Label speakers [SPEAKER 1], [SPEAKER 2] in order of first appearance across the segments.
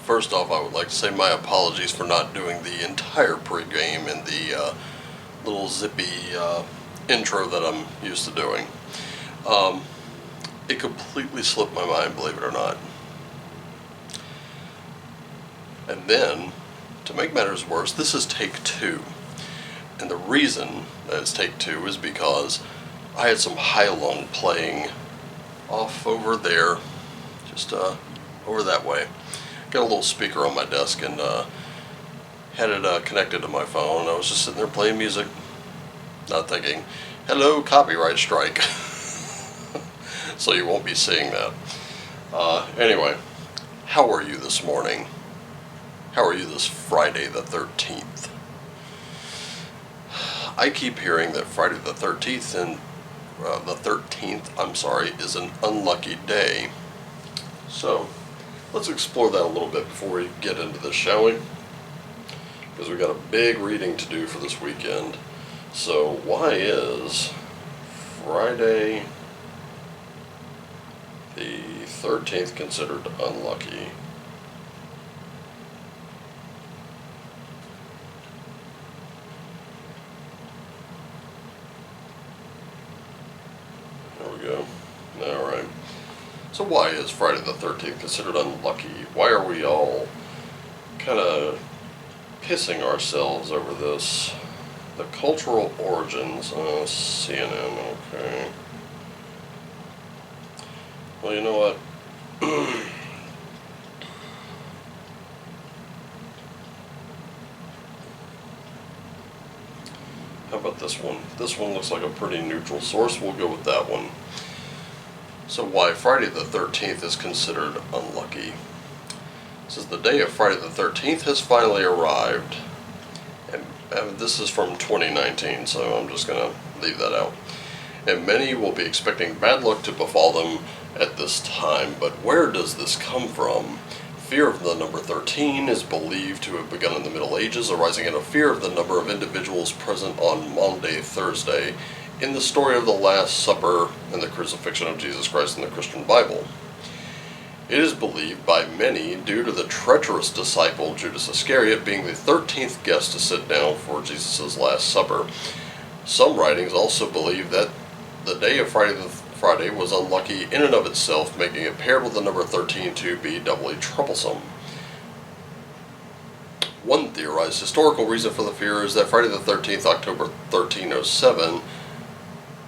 [SPEAKER 1] First off, I would like to say my apologies for not doing the entire pregame and the little zippy intro that I'm used to doing. It completely slipped my mind, believe it or not. And then, to make matters worse, this is take two. And the reason that it's take two is because I had some high-lung playing off over there, just over that way. Got a little speaker on my desk and had it connected to my phone. I was just sitting there playing music, not thinking, hello, copyright strike. So you won't be seeing that. Anyway, how are you this morning? How are you this Friday the 13th? I keep hearing that Friday the 13th and is an unlucky day. So let's explore that a little bit before we get into this, shall we? Because we've got a big reading to do for this weekend. So why is Friday the 13th considered unlucky? There we go. Alright. So why is Friday the 13th considered unlucky? Why are we all kind of pissing ourselves over this? The cultural origins, CNN, okay. Well, you know what? How about this one? This one looks like a pretty neutral source. We'll go with that one. So why Friday the 13th is considered unlucky. It says the day of Friday the 13th has finally arrived. And this is from 2019, so I'm just going to leave that out. And many will be expecting bad luck to befall them at this time. But where does this come from? Fear of the number 13 is believed to have begun in the Middle Ages, arising out of fear of the number of individuals present on Maundy Thursday in the story of the Last Supper and the crucifixion of Jesus Christ in the Christian Bible. It is believed by many, due to the treacherous disciple Judas Iscariot being the 13th guest to sit down for Jesus' Last Supper. Some writings also believe that the day of Friday was unlucky in and of itself, making it paired with the number 13 to be doubly troublesome. One theorized historical reason for the fear is that Friday the 13th, October 1307,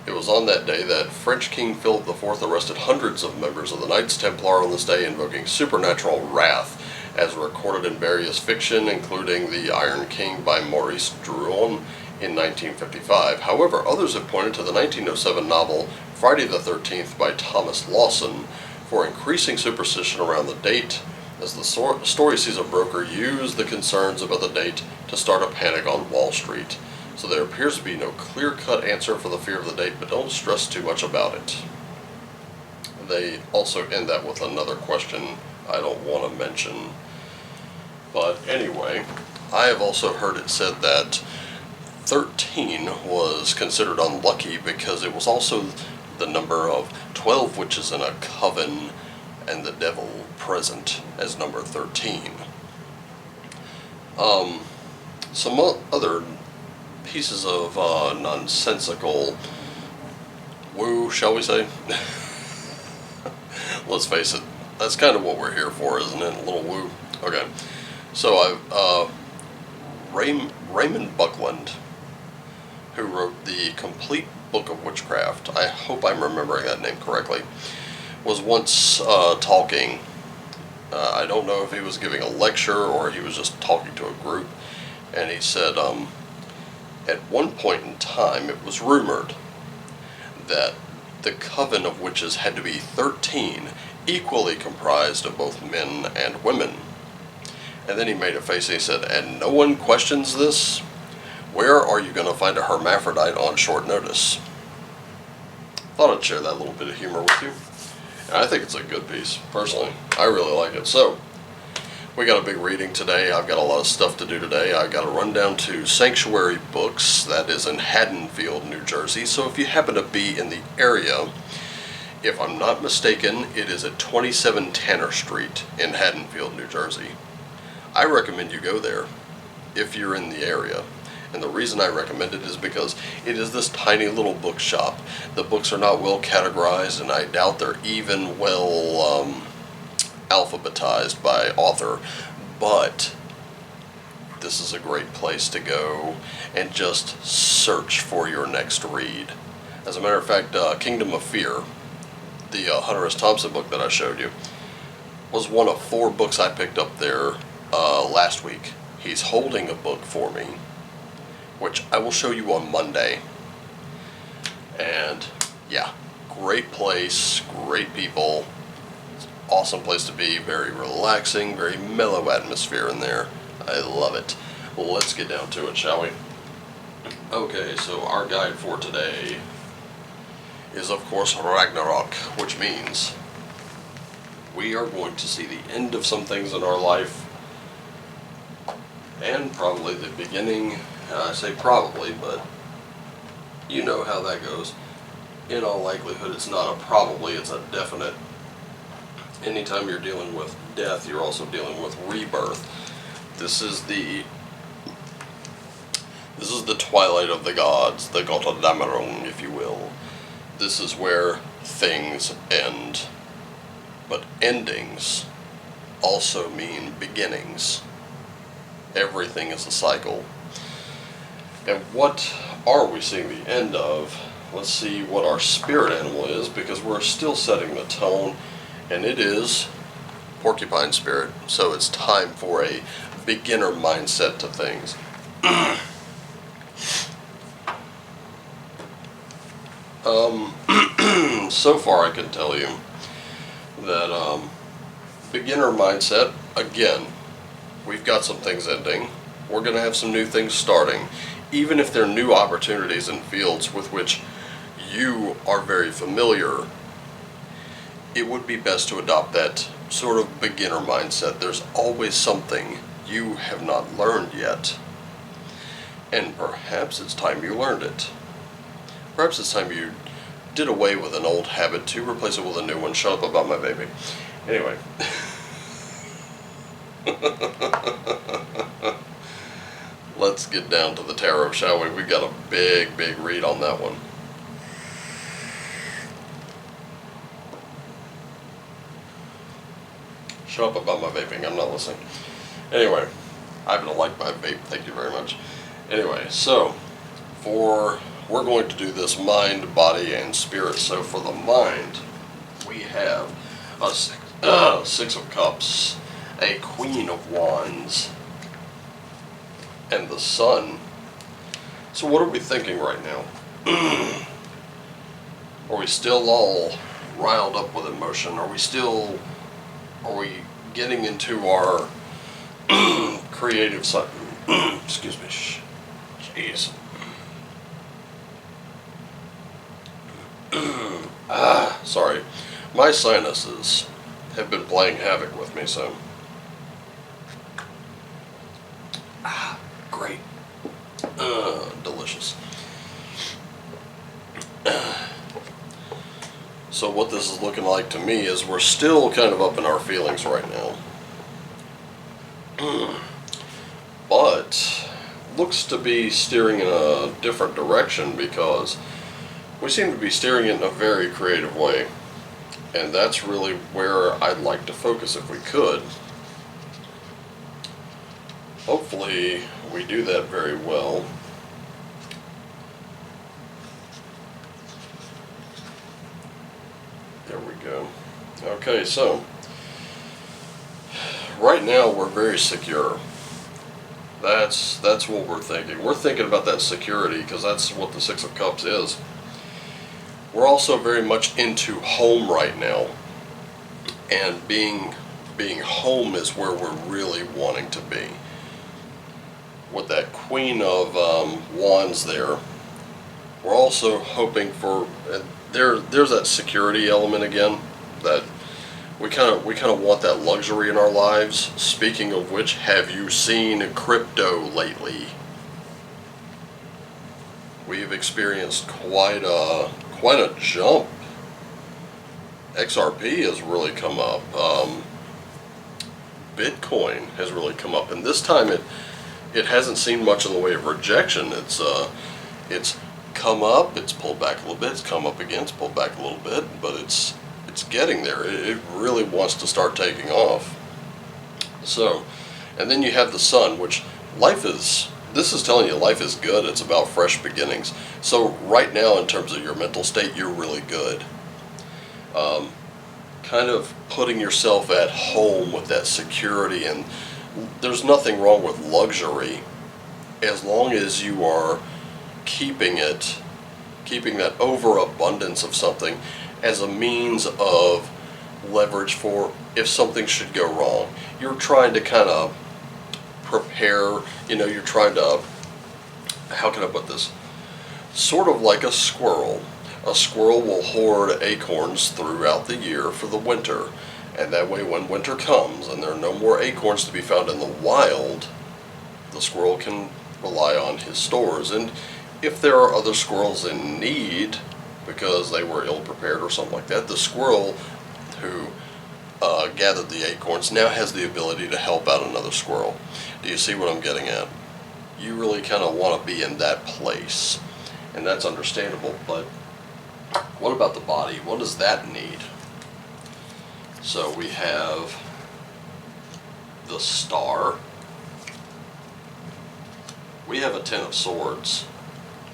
[SPEAKER 1] it was on that day that French King Philip IV arrested hundreds of members of the Knights Templar on this day, invoking supernatural wrath, as recorded in various fiction, including The Iron King by Maurice Drouin in 1955. However, others have pointed to the 1907 novel Friday the 13th by Thomas Lawson for increasing superstition around the date, as the story sees a broker use the concerns about the date to start a panic on Wall Street. So there appears to be no clear-cut answer for the fear of the date, but don't stress too much about it. They also end that with another question I don't want to mention. But anyway, I have also heard it said that 13 was considered unlucky because it was also the number of 12 witches in a coven and the devil present as number 13. some other pieces of nonsensical woo, shall we say? Let's face it, that's kind of what we're here for, isn't it? A little woo. Okay, so Raymond Buckland, who wrote the complete book of witchcraft, I hope I'm remembering that name correctly, was once talking. I don't know if he was giving a lecture or he was just talking to a group, and he said, at one point in time it was rumored that the coven of witches had to be 13, equally comprised of both men and women. And then he made a face and he said, and no one questions this? Where are you going to find a hermaphrodite on short notice? Thought I'd share that little bit of humor with you. And I think it's a good piece, personally. I really like it. So, we got a big reading today. I've got a lot of stuff to do today. I've got to run down to Sanctuary Books, that is in Haddonfield, New Jersey. So if you happen to be in the area, if I'm not mistaken, it is at 27 Tanner Street in Haddonfield, New Jersey. I recommend you go there if you're in the area. And the reason I recommend it is because it is this tiny little bookshop. The books are not well categorized, and I doubt they're even well alphabetized by author. But this is a great place to go and just search for your next read. As a matter of fact, Kingdom of Fear, the Hunter S. Thompson book that I showed you, was one of 4 books I picked up there last week. He's holding a book for me, which I will show you on Monday. And yeah, great place, great people, awesome place to be, very relaxing, very mellow atmosphere in there. I love it. Well, let's get down to it, shall we? Okay, so our guide for today is of course Ragnarok, which means we are going to see the end of some things in our life, and probably the beginning. I say probably, but you know how that goes. In all likelihood, it's not a probably, it's a definite. Anytime you're dealing with death, you're also dealing with rebirth. This is the twilight of the gods, the Götterdämmerung, if you will. This is where things end. But endings also mean beginnings. Everything is a cycle. And what are we seeing the end of? Let's see what our spirit animal is, because we're still setting the tone, and it is porcupine spirit. So it's time for a beginner mindset to things. So far I can tell you that beginner mindset, again, we've got some things ending. We're going to have some new things starting. Even if they're new opportunities in fields with which you are very familiar, it would be best to adopt that sort of beginner mindset. There's always something you have not learned yet. And perhaps it's time you learned it. Perhaps it's time you did away with an old habit to replace it with a new one. Shut up about my baby. Anyway. Let's get down to the tarot, shall we? We got a big read on that one. Shut up about my vaping, I'm not listening. Anyway, I happen to like my vape, thank you very much. Anyway, so, we're going to do this mind, body, and spirit. So for the mind, we have a Six of Cups, a Queen of Wands, and the Sun. So what are we thinking right now? Are we still all riled up with emotion? Are we getting into our creative side? Excuse me. Jeez. Sorry. My sinuses have been playing havoc with me, so. Great. Delicious. So what this is looking like to me is we're still kind of up in our feelings right now. But looks to be steering in a different direction, because we seem to be steering it in a very creative way. And that's really where I'd like to focus if we could. Hopefully we do that very well. There we go. Okay, so right now we're very secure. That's what we're thinking. We're thinking about that security, because that's what the Six of Cups is. We're also very much into home right now, and being home is where we're really wanting to be. With that Queen of Wands there, we're also hoping for there's that security element again, that we kind of want that luxury in our lives. Speaking of which, have you seen crypto lately? We've experienced quite a jump. XRP has really come up. Bitcoin has really come up, and this time it hasn't seen much in the way of rejection. It's come up, it's pulled back a little bit, it's come up again, it's pulled back a little bit, but it's getting there. It really wants to start taking off. So, and then you have the Sun, which this is telling you life is good. It's about fresh beginnings. So right now, in terms of your mental state, you're really good. Kind of putting yourself at home with that security, and there's nothing wrong with luxury as long as you are keeping that overabundance of something as a means of leverage for if something should go wrong. You're trying to kind of prepare, you're trying to, how can I put this? Sort of like a squirrel. A squirrel will hoard acorns throughout the year for the winter, and that way when winter comes and there are no more acorns to be found in the wild, the squirrel can rely on his stores. And if there are other squirrels in need because they were ill prepared or something like that, the squirrel who gathered the acorns now has the ability to help out another squirrel. Do you see what I'm getting at? You really kind of want to be in that place, and that's understandable. But what about the body? What does that need? So we have the Star. We have a Ten of Swords.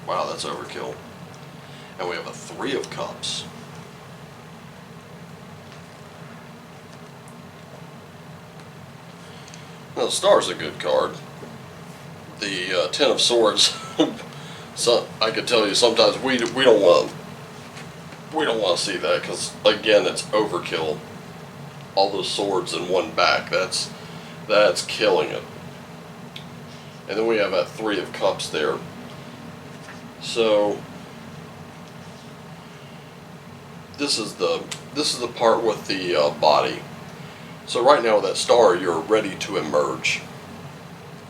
[SPEAKER 1] Wow, that's overkill. And we have a Three of Cups. Now, the Star's a good card. The Ten of Swords, so I could tell you sometimes we don't want to see that, because again, it's overkill. All those swords in one back, that's killing it. And then we have that Three of Cups there. So this is the part with the body. So right now with that Star, you're ready to emerge.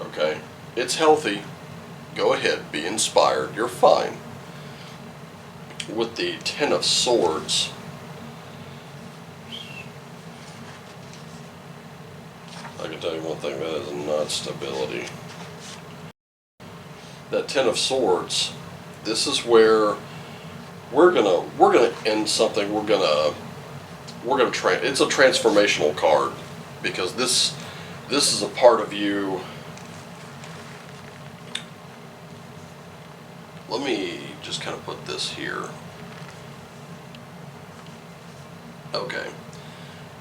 [SPEAKER 1] Okay, it's healthy. Go ahead, be inspired. You're fine. With the Ten of Swords, I can tell you one thing, that is not stability. That Ten of Swords, this is where we're gonna end something. It's a transformational card, because this is a part of you. Let me just kind of put this here. Okay,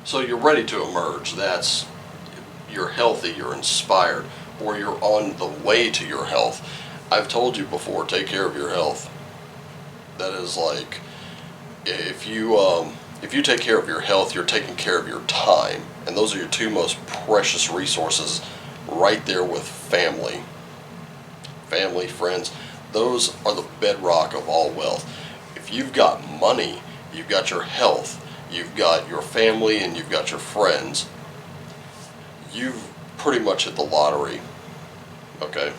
[SPEAKER 1] so you're ready to emerge. You're healthy, you're inspired, or you're on the way to your health. I've told you before, take care of your health. That is like, if you take care of your health, you're taking care of your time, and those are your two most precious resources, right there with family, friends. Those are the bedrock of all wealth. If you've got money, you've got your health, you've got your family, and you've got your friends, you've pretty much hit the lottery. Okay?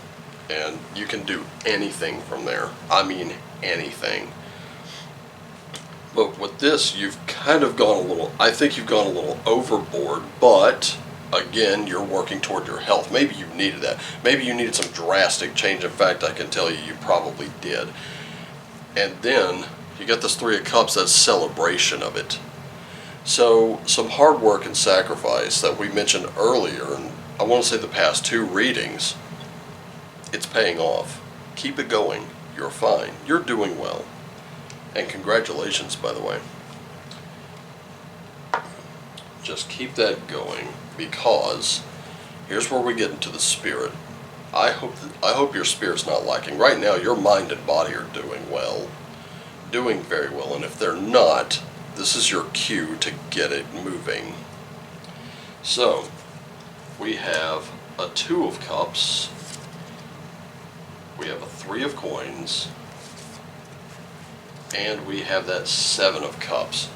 [SPEAKER 1] And you can do anything from there. I mean anything. But with this, you've kind of gone I think you've gone a little overboard, but again, you're working toward your health. Maybe you needed that. Maybe you needed some drastic change. In fact, I can tell you, you probably did. And then you got this Three of Cups, that's celebration of it. So some hard work and sacrifice that we mentioned earlier, and I want to say the past 2 readings, it's paying off. Keep it going. You're fine. You're doing well. And congratulations, by the way. Just keep that going, because here's where we get into the spirit. I hope your spirit's not lacking. Right now, your mind and body are doing well. Doing very well. And if they're not, this is your cue to get it moving. So, we have a 2 of Cups. We have a 3 of Coins. And we have that 7 of Cups.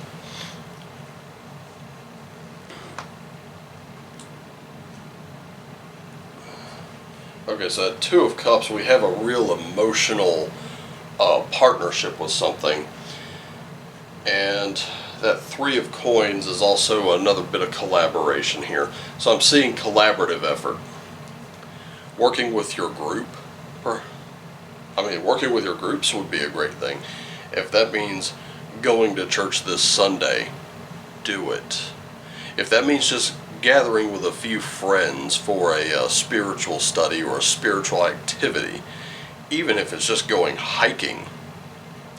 [SPEAKER 1] Okay, so that 2 of Cups, we have a real emotional partnership with something. And that 3 of Coins is also another bit of collaboration here. So I'm seeing collaborative effort. Working with your group, working with your groups would be a great thing. If that means going to church this Sunday, do it. If that means just gathering with a few friends for a spiritual study or a spiritual activity, even if it's just going hiking,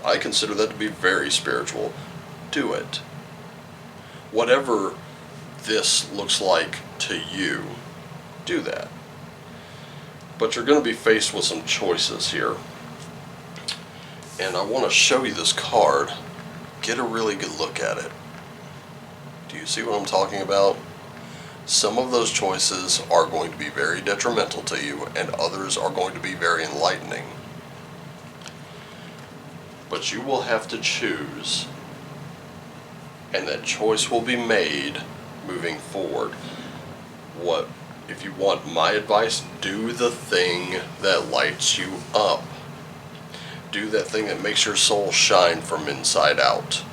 [SPEAKER 1] I consider that to be very spiritual. Do it. Whatever this looks like to you, do that. But you're going to be faced with some choices here. And I want to show you this card. Get a really good look at it. Do you see what I'm talking about? Some of those choices are going to be very detrimental to you, and others are going to be very enlightening. But you will have to choose, and that choice will be made moving forward. If you want my advice, do the thing that lights you up. Do that thing that makes your soul shine from inside out.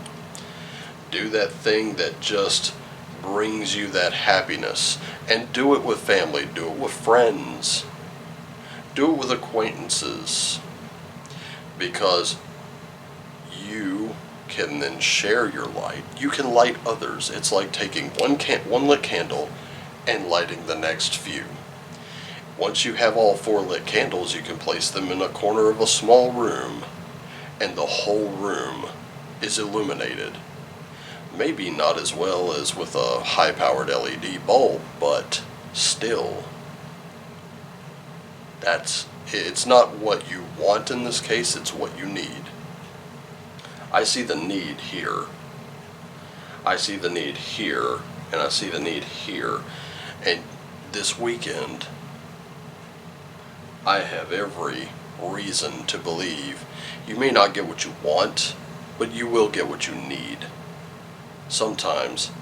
[SPEAKER 1] Do that thing that just brings you that happiness. And do it with family. Do it with friends. Do it with acquaintances. Because you can then share your light. You can light others. It's like taking one lit candle and lighting the next few. Once you have all 4 lit candles, you can place them in a corner of a small room, and the whole room is illuminated. Maybe not as well as with a high-powered LED bulb, but still, it's not what you want in this case, it's what you need. I see the need here. I see the need here, and I see the need here. And this weekend, I have every reason to believe you may not get what you want, but you will get what you need. Sometimes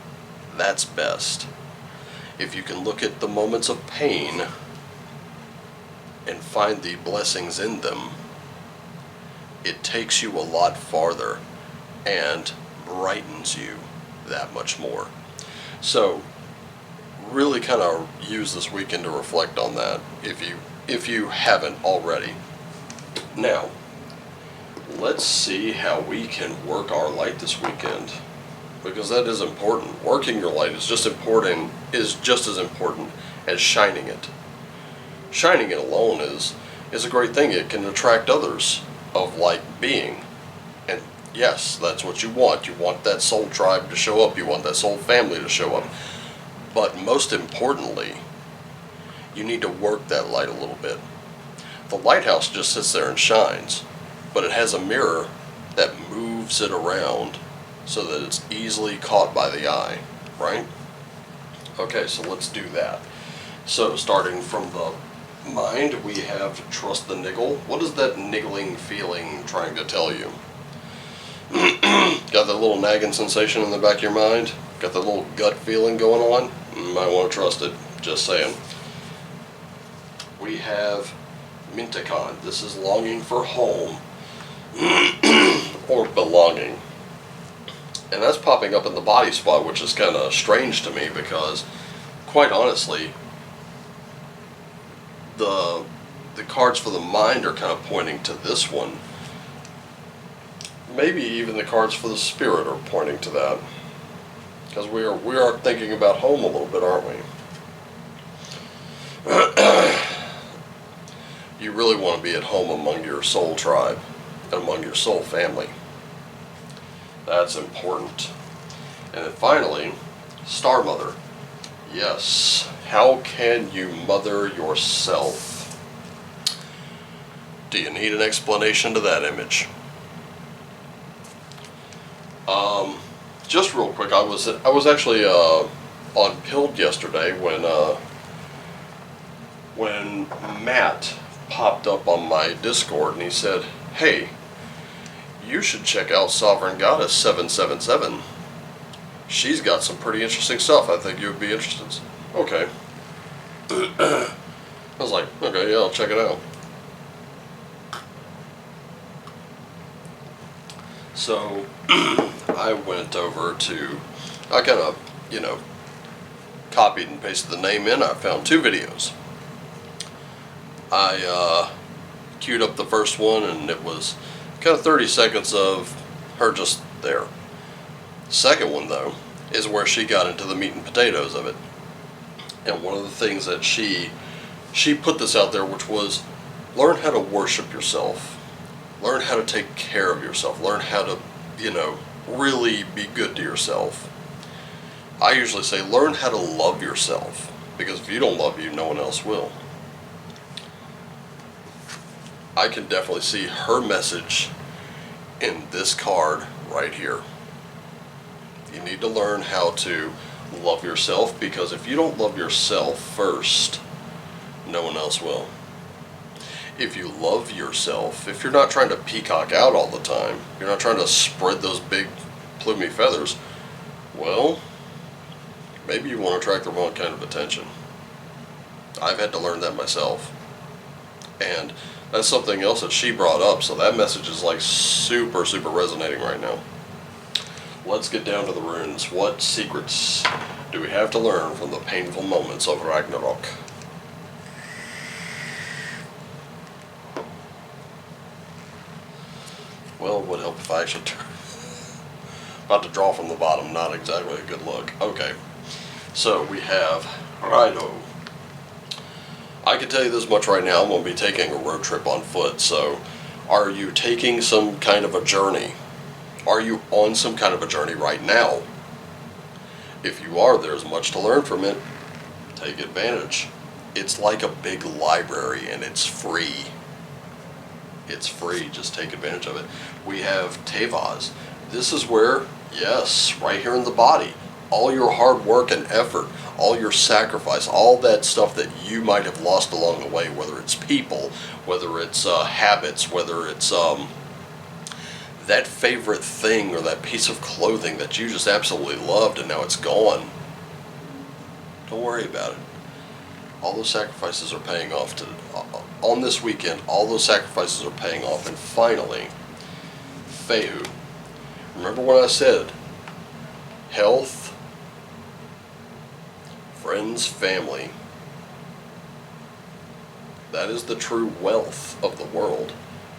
[SPEAKER 1] that's best. If you can look at the moments of pain and find the blessings in them, it takes you a lot farther and brightens you that much more. So really kind of use this weekend to reflect on that if you haven't already. Now, let's see how we can work our light this weekend, because that is important. Working your light is just as important as shining it. Shining it alone is a great thing. It can attract others of like being. And yes, that's what you want. You want that soul tribe to show up. You want that soul family to show up. But most importantly, you need to work that light a little bit. The lighthouse just sits there and shines, but it has a mirror that moves it around so that it's easily caught by the eye, right? Okay, so let's do that. So starting from the mind, we have trust the niggle. What is that niggling feeling trying to tell you? Got that little nagging sensation in the back of your mind? Got that little gut feeling going on? You might want to trust it, just saying. We have Mintakon. This is longing for home or belonging. And that's popping up in the body spot, which is kind of strange to me because quite honestly, the cards for the mind are kind of pointing to this one. Maybe even the cards for the spirit are pointing to that. Because we are thinking about home a little bit, aren't we? You really want to be at home among your soul tribe and among your soul family. That's important. And then finally, Star Mother. Yes, how can you mother yourself? Do you need an explanation to that image? Just real quick, I was actually on Pilled yesterday when Matt popped up on my Discord and he said, "Hey, you should check out Sovereign Goddess 777. She's got some pretty interesting stuff. I think you would be interested." Okay. I was like, okay, yeah, I'll check it out. So I went over to, I kind of, copied and pasted the name in. I found 2 videos. I queued up the first one, and it was kind of 30 seconds of her just there. Second one, though, is where she got into the meat and potatoes of it. And one of the things that she put this out there, which was learn how to worship yourself. Learn how to take care of yourself. Learn how to, really be good to yourself. I usually say learn how to love yourself, because if you don't love you, no one else will. I can definitely see her message in this card right here. You need to learn how to love yourself, because if you don't love yourself first, no one else will. If you love yourself, if you're not trying to peacock out all the time, you're not trying to spread those big plumy feathers, well, maybe you want to attract the wrong kind of attention. I've had to learn that myself. And that's something else that she brought up, so that message is like super, super resonating right now. Let's get down to the runes. What secrets do we have to learn from the painful moments of Ragnarok? Well, it would help if I actually turn. About to draw from the bottom, not exactly a good look. Okay, so we have Rider. I can tell you this much right now, I'm going to be taking a road trip on foot, so are you taking some kind of a journey? Are you on some kind of a journey right now? If you are, there's much to learn from it. Take advantage. It's like a big library and it's free. It's free, just take advantage of it. We have Tevaz. This is where, yes, right here in the body, all your hard work and effort, all your sacrifice, all that stuff that you might have lost along the way, whether it's people, whether it's habits, whether it's that favorite thing or that piece of clothing that you just absolutely loved and now it's gone. Don't worry about it. All those sacrifices are paying off on this weekend. All those sacrifices are paying off. And finally, Fehu. Remember what I said? Health, friends, family. That is the true wealth of the world.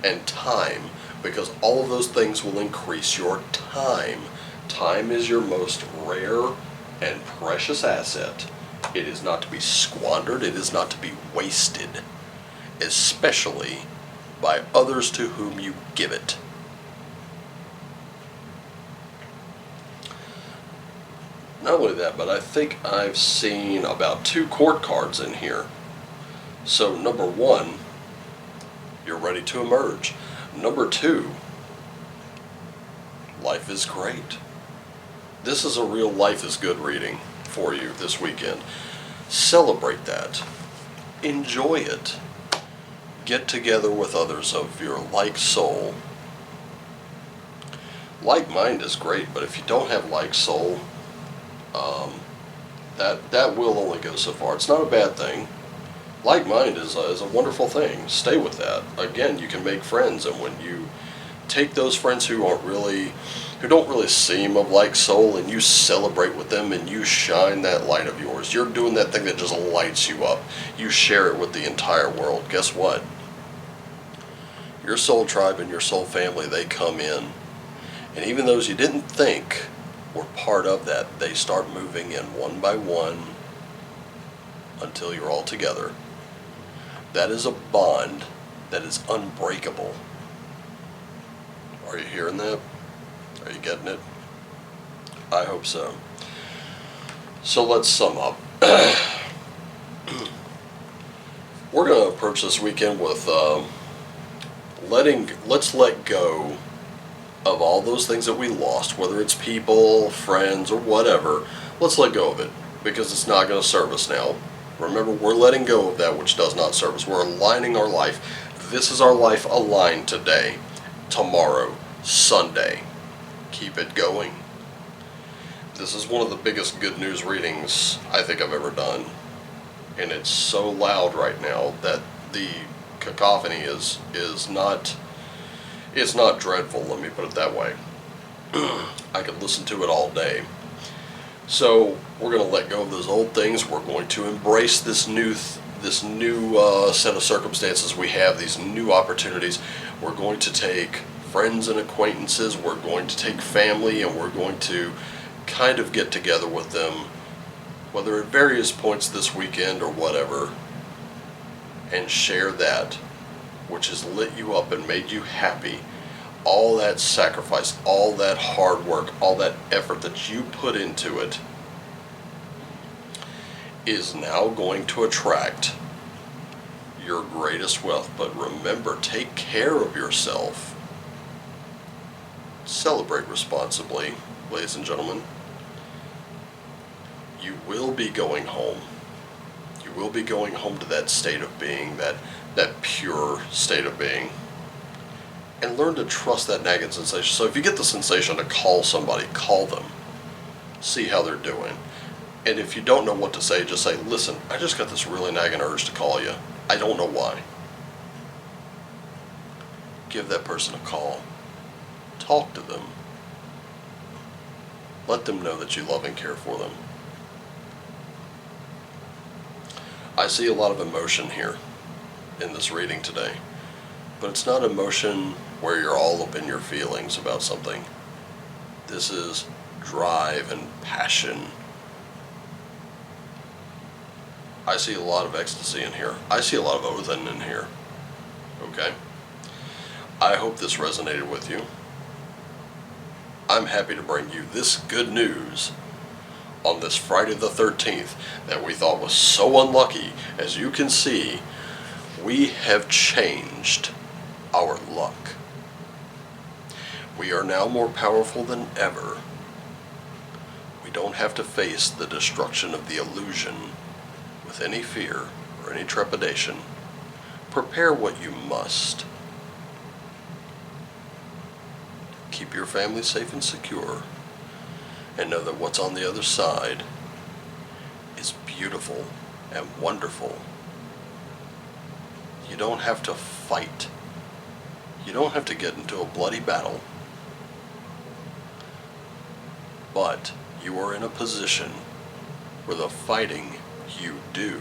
[SPEAKER 1] And time, because all of those things will increase your time. Time is your most rare and precious asset. It is not to be squandered. It is not to be wasted, especially by others to whom you give it. Not only that, but I think I've seen about 2 court cards in here. So number 1, you're ready to emerge. Number 2, life is great. This is a real life is good reading for you this weekend. Celebrate that. Enjoy it. Get together with others of your like soul. Like mind is great, but if you don't have like soul, that will only go so far. It's not a bad thing. Like mind is a wonderful thing. Stay with that. Again, you can make friends, and when you take those friends who don't really seem of like soul, and you celebrate with them, and you shine that light of yours. You're doing that thing that just lights you up. You share it with the entire world. Guess what? Your soul tribe and your soul family, they come in. And even those you didn't think were part of that, they start moving in one by one until you're all together. That is a bond that is unbreakable. Are you hearing that? Are you getting it? I hope so. So let's sum up. We're going to approach this weekend with let's let go of all those things that we lost, whether it's people, friends, or whatever. Let's let go of it, because it's not going to serve us now. Remember, we're letting go of that which does not serve us. We're aligning our life. This is our life aligned today, tomorrow, Sunday. Keep it going. This is one of the biggest good news readings I think I've ever done. And it's so loud right now that the cacophony is not, it's not dreadful, let me put it that way. I could listen to it all day. So we're going to let go of those old things. We're going to embrace this new set of circumstances we have, these new opportunities. We're going to take friends and acquaintances, we're going to take family, and we're going to kind of get together with them, whether at various points this weekend or whatever, and share that which has lit you up and made you happy. All that sacrifice, all that hard work, all that effort that you put into it is now going to attract your greatest wealth. But remember, take care of yourself. Celebrate responsibly, ladies and gentlemen. You will be going home. You will be going home to that state of being, that pure state of being. And learn to trust that nagging sensation. So if you get the sensation to call somebody, call them. See how they're doing. And if you don't know what to say, just say, listen, I just got this really nagging urge to call you. I don't know why. Give that person a call. Talk to them. Let them know that you love and care for them. I see a lot of emotion here in this reading today. But it's not emotion where you're all up in your feelings about something. This is drive and passion. I see a lot of ecstasy in here. I see a lot of oathing in here. Okay? I hope this resonated with you. I'm happy to bring you this good news on this Friday the 13th that we thought was so unlucky. As you can see, we have changed our luck. We are now more powerful than ever. We don't have to face the destruction of the illusion with any fear or any trepidation. Prepare what you must. Keep your family safe and secure, and know that what's on the other side is beautiful and wonderful. You don't have to fight. You don't have to get into a bloody battle. But you are in a position where the fighting you do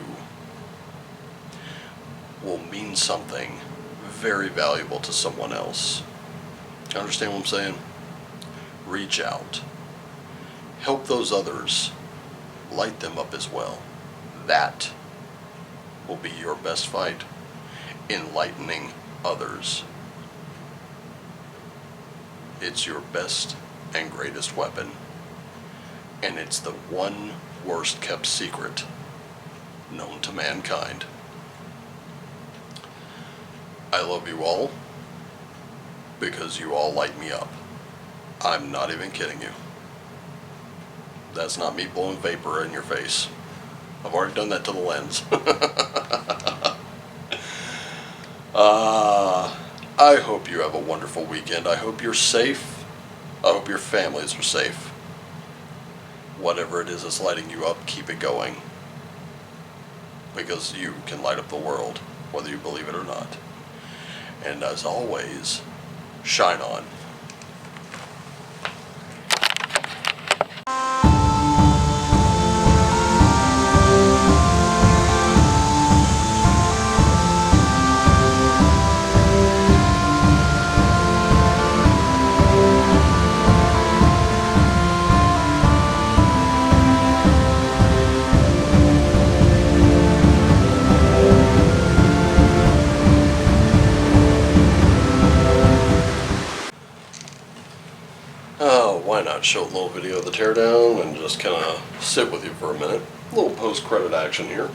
[SPEAKER 1] will mean something very valuable to someone else. Understand what I'm saying? Reach out. Help those others. Light them up as well. That will be your best fight. Enlightening others. It's your best and greatest weapon. And it's the one worst kept secret known to mankind. I love you all because you all light me up. I'm not even kidding you. That's not me blowing vapor in your face. I've already done that to the lens. I hope you have a wonderful weekend. I hope you're safe. I hope your families are safe. Whatever it is that's lighting you up, keep it going. Because you can light up the world, whether you believe it or not. And as always, shine on. Why not show a little video of the teardown and just kind of sit with you for a minute. A little post-credit action here.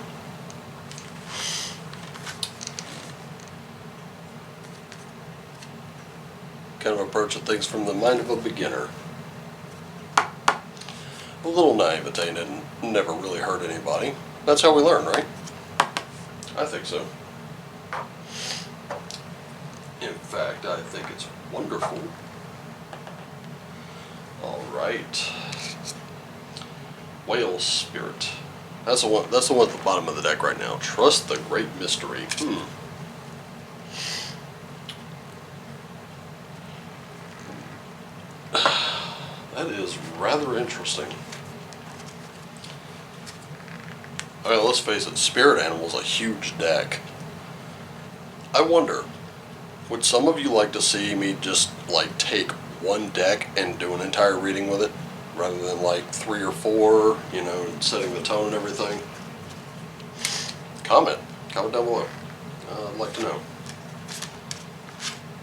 [SPEAKER 1] Kind of approaching things from the mind of a beginner. A little naivete and never really hurt anybody. That's how we learn, right? I think so. In fact, I think it's wonderful. Alright. Whale Spirit. That's the one at the bottom of the deck right now. Trust the Great Mystery. That is rather interesting. Alright, let's face it, Spirit Animal's a huge deck. I wonder, would some of you like to see me just like take one deck and do an entire reading with it rather than like 3 or 4, you know, setting the tone and everything? Comment down below. I'd like to know.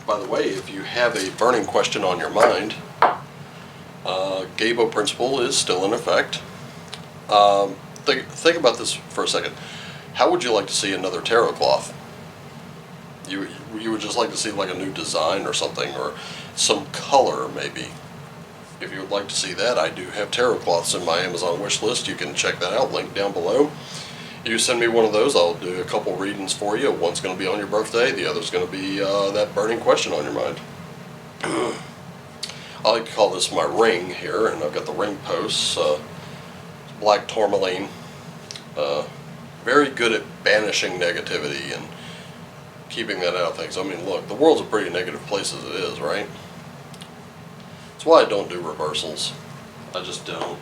[SPEAKER 1] By the way, if you have a burning question on your mind, Gabo principle is still in effect. Think about this for a second. How would you like to see another tarot cloth? You would just like to see like a new design or something, or some color maybe. If you would like to see that, I do have tarot cloths in my Amazon wish list. You can check that out, link down below. You send me one of those, I'll do a couple readings for you. One's going to be on your birthday, the other's going to be that burning question on your mind. I like to call this my ring here, and I've got the ring posts. Black Tourmaline. Very good at banishing negativity and keeping that out of things. I mean, look, the world's a pretty negative place as it is, right? That's why I don't do reversals. I just don't.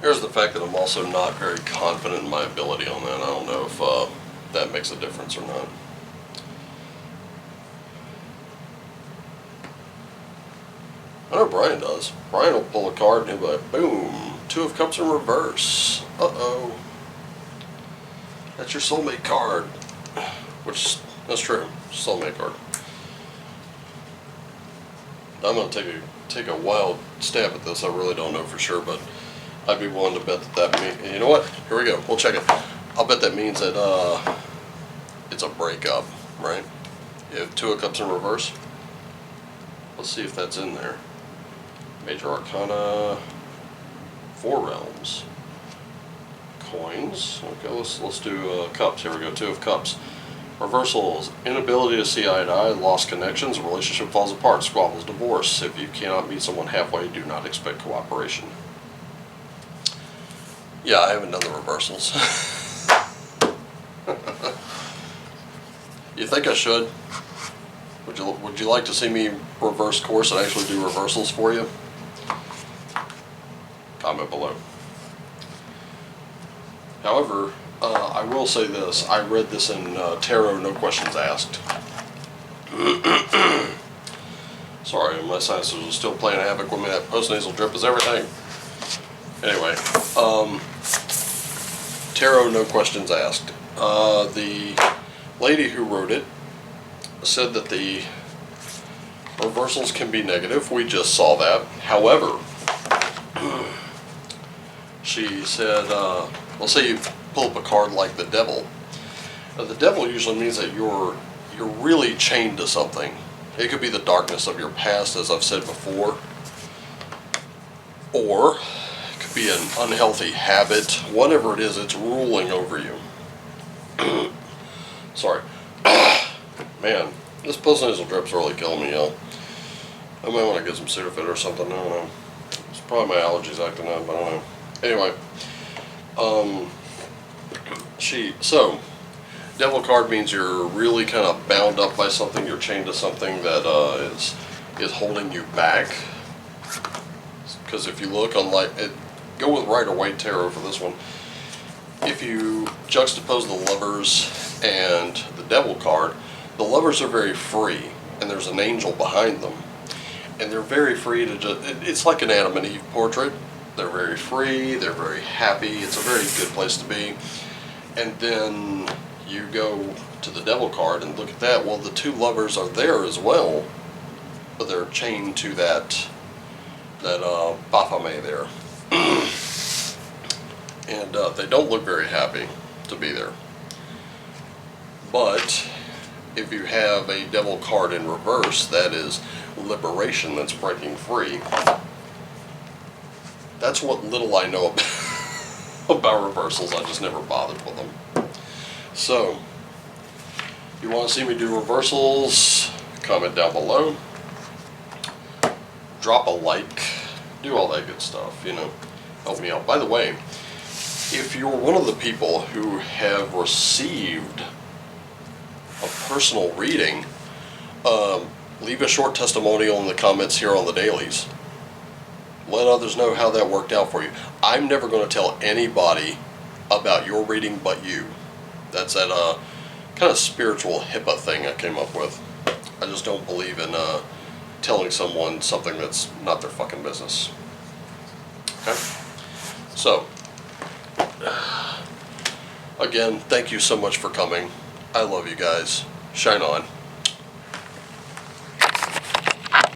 [SPEAKER 1] There's the fact that I'm also not very confident in my ability on that. I don't know if that makes a difference or not. I know Brian does. Brian will pull a card and he'll be like, boom, 2 of Cups in reverse. Uh-oh. That's your soulmate card. Which, that's true. Soulmate card. I'm going to take a wild stab at this. I really don't know for sure, but I'd be willing to bet that means, you know what? Here we go. We'll check it. I'll bet that means that it's a breakup, right? You have 2 of Cups in reverse. Let's see if that's in there. Major Arcana, 4 realms. Coins. Okay, let's do cups. Here we go. 2 of Cups. Reversals: inability to see eye to eye, lost connections, relationship falls apart, squabbles, divorce. If you cannot meet someone halfway, do not expect cooperation. Yeah, I haven't done the reversals. You think I should? Would you like to see me reverse course and actually do reversals for you? Comment below. However, I will say this. I read this in Tarot No Questions Asked. Sorry, my sinuses are still playing havoc with me. That post-nasal drip is everything. Anyway, Tarot No Questions Asked. The lady who wrote it said that the reversals can be negative. We just saw that. However, she said, let's say you pull up a card like the Devil. The Devil usually means that you're really chained to something. It could be the darkness of your past, as I've said before, or it could be an unhealthy habit. Whatever it is, it's ruling over you. Sorry. Man, this post-nasal drip's really killing me, y'all. I might want to get some Sudafed or something. I don't know. It's probably my allergies acting up. I don't know. Anyway, So, devil card means you're really kind of bound up by something. You're chained to something that is holding you back. Because if you look on go with Rider-Waite tarot for this one. If you juxtapose the Lovers and the Devil card, the Lovers are very free, and there's an angel behind them, and they're very free to it's like an Adam and Eve portrait. They're very free, they're very happy, it's a very good place to be. And then you go to the Devil card and look at that, well, the two Lovers are there as well, but they're chained to that Baphomet there. And they don't look very happy to be there. But if you have a Devil card in reverse, that is liberation, that's breaking free. That's what little I know about reversals. I just never bothered with them. So, if you want to see me do reversals, comment down below. Drop a like. Do all that good stuff, help me out. By the way, if you're one of the people who have received a personal reading, leave a short testimonial in the comments here on the dailies. Let others know how that worked out for you. I'm never going to tell anybody about your reading but you. That's that kind of spiritual HIPAA thing I came up with. I just don't believe in telling someone something that's not their fucking business. Okay? So, again, thank you so much for coming. I love you guys. Shine on.